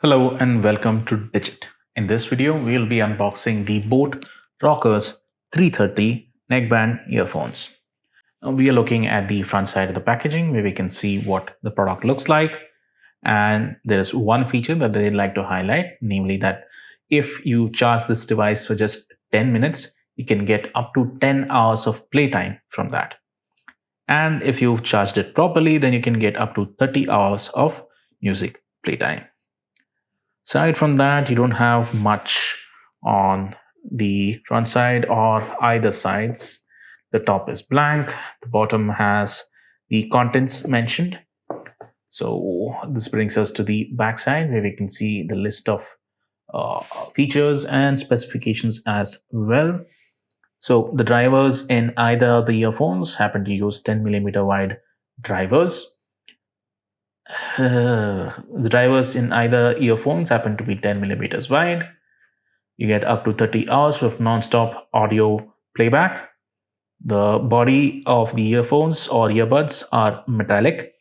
Hello and welcome to Digit. In this video, we will be unboxing the boAt Rockerz 330 neckband earphones. We are looking at the front side of the packaging where we can see what the product looks like. And there is one feature that they'd like to highlight, namely that if you charge this device for just 10 minutes, you can get up to 10 hours of playtime from that. And if you've charged it properly, then you can get up to 30 hours of music playtime. Aside from that, you don't have much on the front side or either sides. The top is blank, the bottom has the contents mentioned. So this brings us to the back side where we can see the list of features and specifications as well. So the drivers in either of the earphones happen to use 10mm wide drivers. The drivers in either earphones happen to be 10mm wide. You get up to 30 hours of non-stop audio playback. The body of the earphones or earbuds are metallic.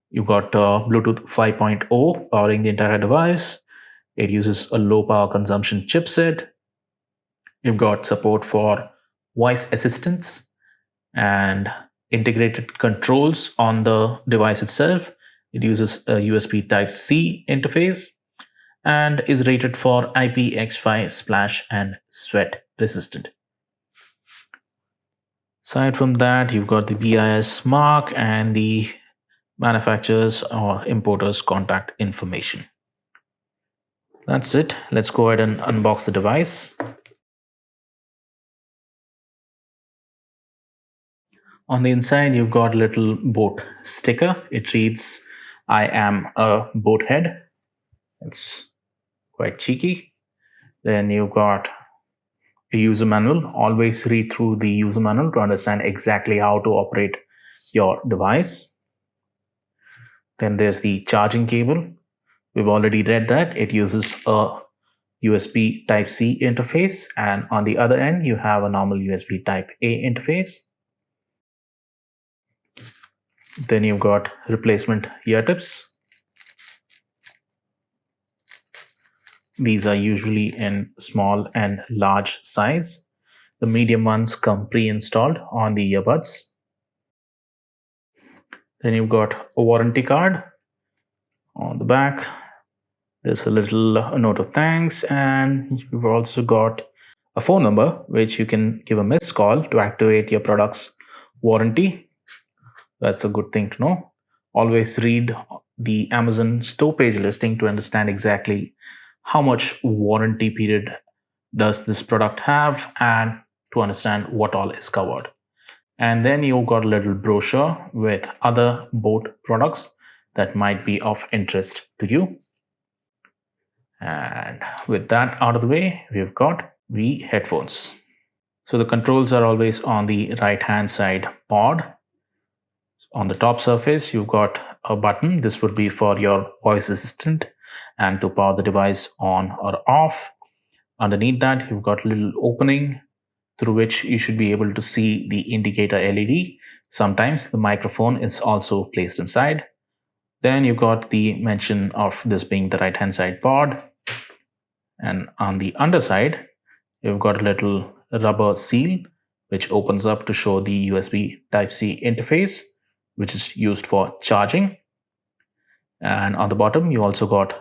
You got Bluetooth 5.0 powering the entire device. It uses a low power consumption chipset. You've got support for voice assistants and integrated controls on the device itself. It uses a USB Type-C interface and is rated for IPX5 splash and sweat resistant. Aside from that, you've got the BIS mark and the manufacturer's or importer's contact information. That's it. Let's go ahead and unbox the device. On the inside, you've got a little boAt sticker. It reads, "I am a boAt head." It's quite cheeky. Then you've got a user manual. Always read through the user manual to understand exactly how to operate your device. Then there's the charging cable. We've already read that. It uses a USB Type-C interface, and on the other end, you have a normal USB Type-A interface. Then you've got replacement ear tips. These are usually in small and large size. The medium ones come pre-installed on the earbuds. Then you've got a warranty card. On the back, there's a little note of thanks, and you've also got a phone number which you can give a missed call to activate your product's warranty. That's a good thing to know. Always read the Amazon store page listing to understand exactly how much warranty period does this product have and to understand what all is covered. And then you've got a little brochure with other boAt products that might be of interest to you. And with that out of the way, we've got the headphones. So the controls are always on the right hand side pod. On the top surface, you've got a button. This would be for your voice assistant and to power the device on or off. Underneath that, you've got a little opening through which you should be able to see the indicator LED. Sometimes the microphone is also placed inside. Then you've got the mention of this being the right hand side pod. And on the underside, you've got a little rubber seal which opens up to show the USB Type-C interface, which is used for charging. And on the bottom, you also got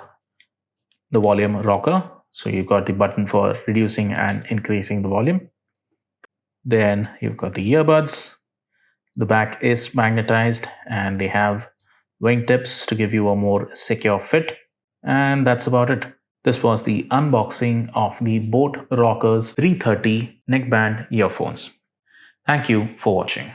the volume rocker. So you've got the button for reducing and increasing the volume. Then you've got the earbuds. The back is magnetized and they have wingtips to give you a more secure fit. And that's about it. This was the unboxing of the boAt Rockerz 330 neckband earphones. Thank you for watching.